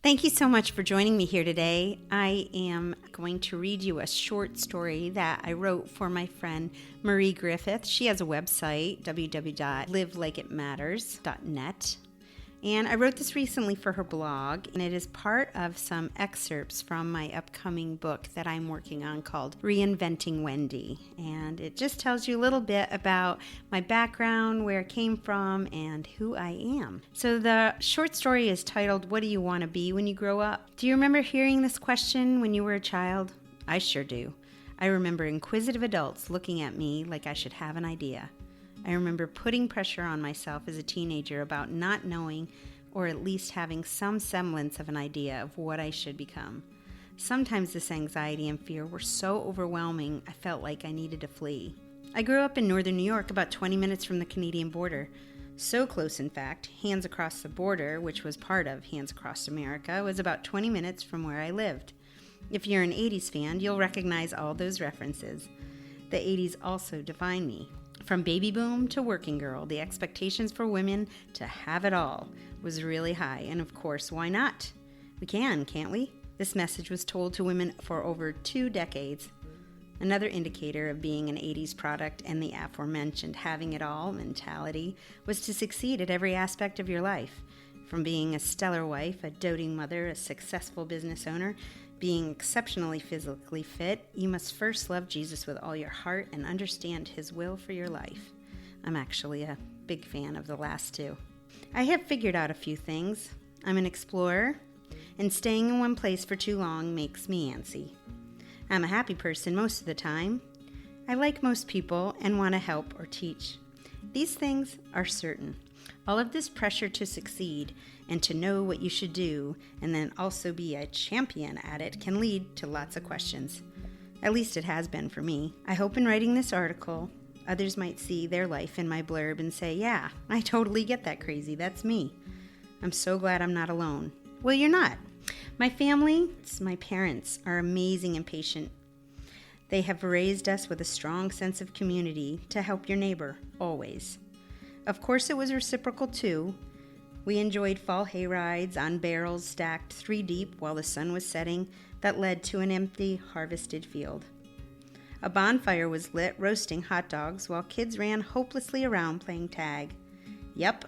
Thank you so much for joining me here today. I am going to read you a short story that I wrote for my friend Marie Griffith. She has a website, www.livelikeitmatters.net. And I wrote this recently for her blog, and it is part of some excerpts from my upcoming book that I'm working on called Reinventing Wendy. And it just tells you a little bit about my background, where it came from, and who I am. So the short story is titled, What Do You Want to Be When You Grow Up? Do you remember hearing this question when you were a child? I sure do. I remember inquisitive adults looking at me like I should have an idea. I remember putting pressure on myself as a teenager about not knowing or at least having some semblance of an idea of what I should become. Sometimes this anxiety and fear were so overwhelming I felt like I needed to flee. I grew up in northern New York, about 20 minutes from the Canadian border. So close, in fact, Hands Across the Border, which was part of Hands Across America, was about 20 minutes from where I lived. If you're an 80s fan, you'll recognize all those references. The 80s also define me. From baby boom to working girl, the expectations for women to have it all was really high. And of course, why not? We can, can't we? This message was told to women for over 2 decades. Another indicator of being an 80s product and the aforementioned having it all mentality was to succeed at every aspect of your life. From being a stellar wife, a doting mother, a successful business owner, being exceptionally physically fit, you must first love Jesus with all your heart and understand his will for your life. I'm actually a big fan of the last two. I have figured out a few things. I'm an explorer, and staying in one place for too long makes me antsy. I'm a happy person most of the time. I like most people and want to help or teach. These things are certain. All of this pressure to succeed and to know what you should do and then also be a champion at it can lead to lots of questions. At least it has been for me. I hope in writing this article, others might see their life in my blurb and say, yeah, I totally get that crazy. That's me. I'm so glad I'm not alone. Well, you're not. My family, my parents, are amazing and patient. They have raised us with a strong sense of community to help your neighbor, always. Of course, it was reciprocal, too. We enjoyed fall hay rides on barrels stacked 3 deep while the sun was setting that led to an empty, harvested field. A bonfire was lit roasting hot dogs while kids ran hopelessly around playing tag. Yep.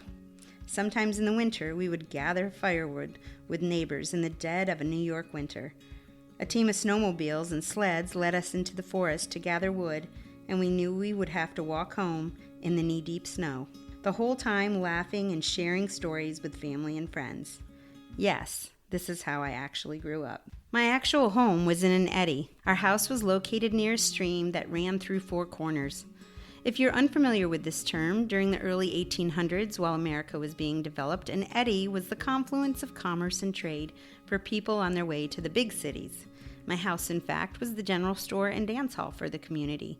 Sometimes in the winter, we would gather firewood with neighbors in the dead of a New York winter. A team of snowmobiles and sleds led us into the forest to gather wood, and we knew we would have to walk home in the knee-deep snow. The whole time laughing and sharing stories with family and friends. Yes, this is how I actually grew up. My actual home was in an eddy. Our house was located near a stream that ran through 4 corners. If you're unfamiliar with this term, during the early 1800s, while America was being developed, an eddy was the confluence of commerce and trade for people on their way to the big cities. My house, in fact, was the general store and dance hall for the community.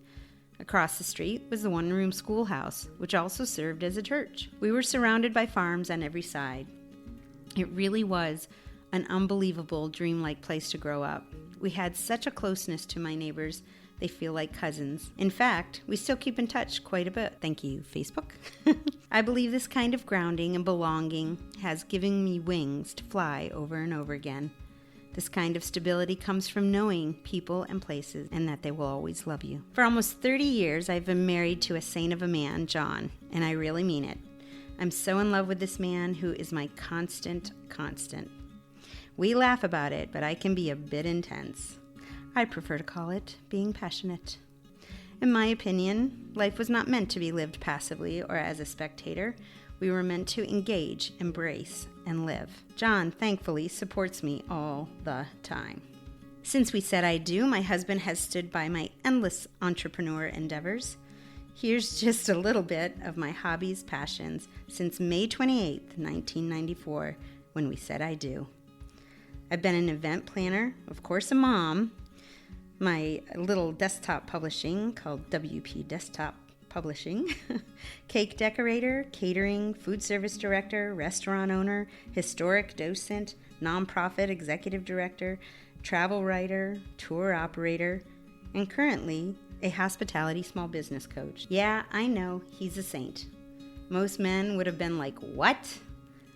Across the street was the one-room schoolhouse, which also served as a church. We were surrounded by farms on every side. It really was an unbelievable, dreamlike place to grow up. We had such a closeness to my neighbors, they feel like cousins. In fact, we still keep in touch quite a bit. Thank you, Facebook. I believe this kind of grounding and belonging has given me wings to fly over and over again. This kind of stability comes from knowing people and places and that they will always love you. For almost 30 years, I've been married to a saint of a man, John, and I really mean it. I'm so in love with this man who is my constant. We laugh about it, but I can be a bit intense. I prefer to call it being passionate. In my opinion, life was not meant to be lived passively or as a spectator. We were meant to engage, embrace, and live. John, thankfully, supports me all the time. Since we said I do, my husband has stood by my endless entrepreneur endeavors. Here's just a little bit of my hobbies, passions, since May 28th, 1994, when we said I do. I've been an event planner, of course a mom, my little desktop publishing called WP Desktop Publishing, cake decorator, catering, food service director, restaurant owner, historic docent, nonprofit executive director, travel writer, tour operator, and currently a hospitality small business coach. Yeah, I know, he's a saint. Most men would have been like, what?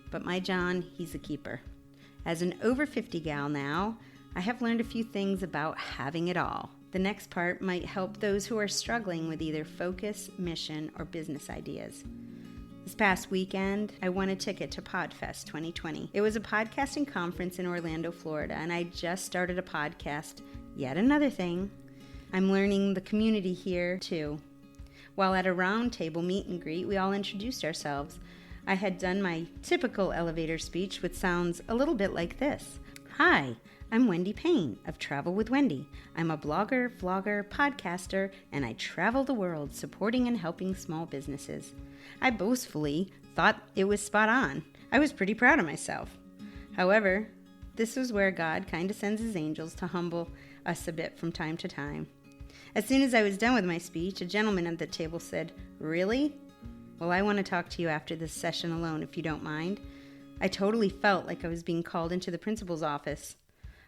But my John, he's a keeper. As an over 50 gal now, I have learned a few things about having it all. The next part might help those who are struggling with either focus, mission, or business ideas. This past weekend, I won a ticket to PodFest 2020. It was a podcasting conference in Orlando, Florida, and I just started a podcast. Yet another thing. I'm learning the community here, too. While at a roundtable meet and greet, we all introduced ourselves. I had done my typical elevator speech, which sounds a little bit like this. Hi, I'm Wendy Payne of Travel with Wendy. I'm a blogger, vlogger, podcaster, and I travel the world supporting and helping small businesses. I boastfully thought it was spot on. I was pretty proud of myself. However, this was where God kind of sends his angels to humble us a bit from time to time. As soon as I was done with my speech, a gentleman at the table said, "Really? Well, I want to talk to you after this session alone, if you don't mind." I totally felt like I was being called into the principal's office.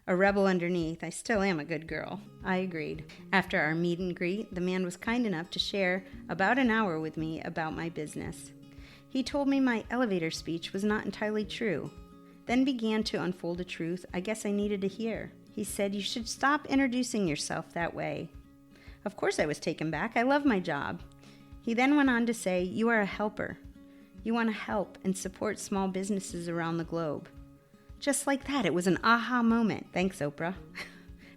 A rebel underneath, I still am a good girl. I agreed. After our meet and greet, the man was kind enough to share about an hour with me about my business. He told me my elevator speech was not entirely true, then began to unfold a truth I guess I needed to hear. He said, "You should stop introducing yourself that way." Of course I was taken back. I love my job. He then went on to say, "You are a helper. You want to help and support small businesses around the globe." Just like that, it was an aha moment. Thanks, Oprah.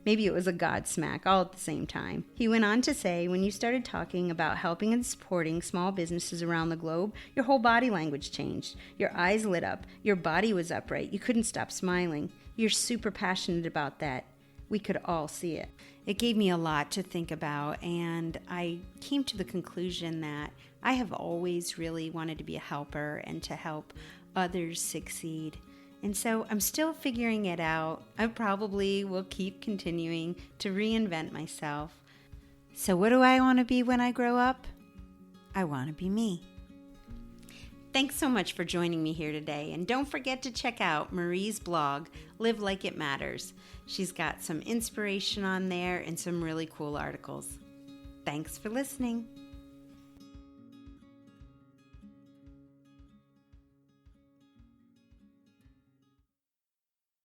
Maybe it was a God smack, all at the same time. He went on to say, when you started talking about helping and supporting small businesses around the globe, your whole body language changed. Your eyes lit up. Your body was upright. You couldn't stop smiling. You're super passionate about that. We could all see it. It gave me a lot to think about, and I came to the conclusion that I have always really wanted to be a helper and to help others succeed. And so I'm still figuring it out. I probably will keep continuing to reinvent myself. So what do I want to be when I grow up? I want to be me. Thanks so much for joining me here today. And don't forget to check out Marie's blog, Live Like It Matters. She's got some inspiration on there and some really cool articles. Thanks for listening.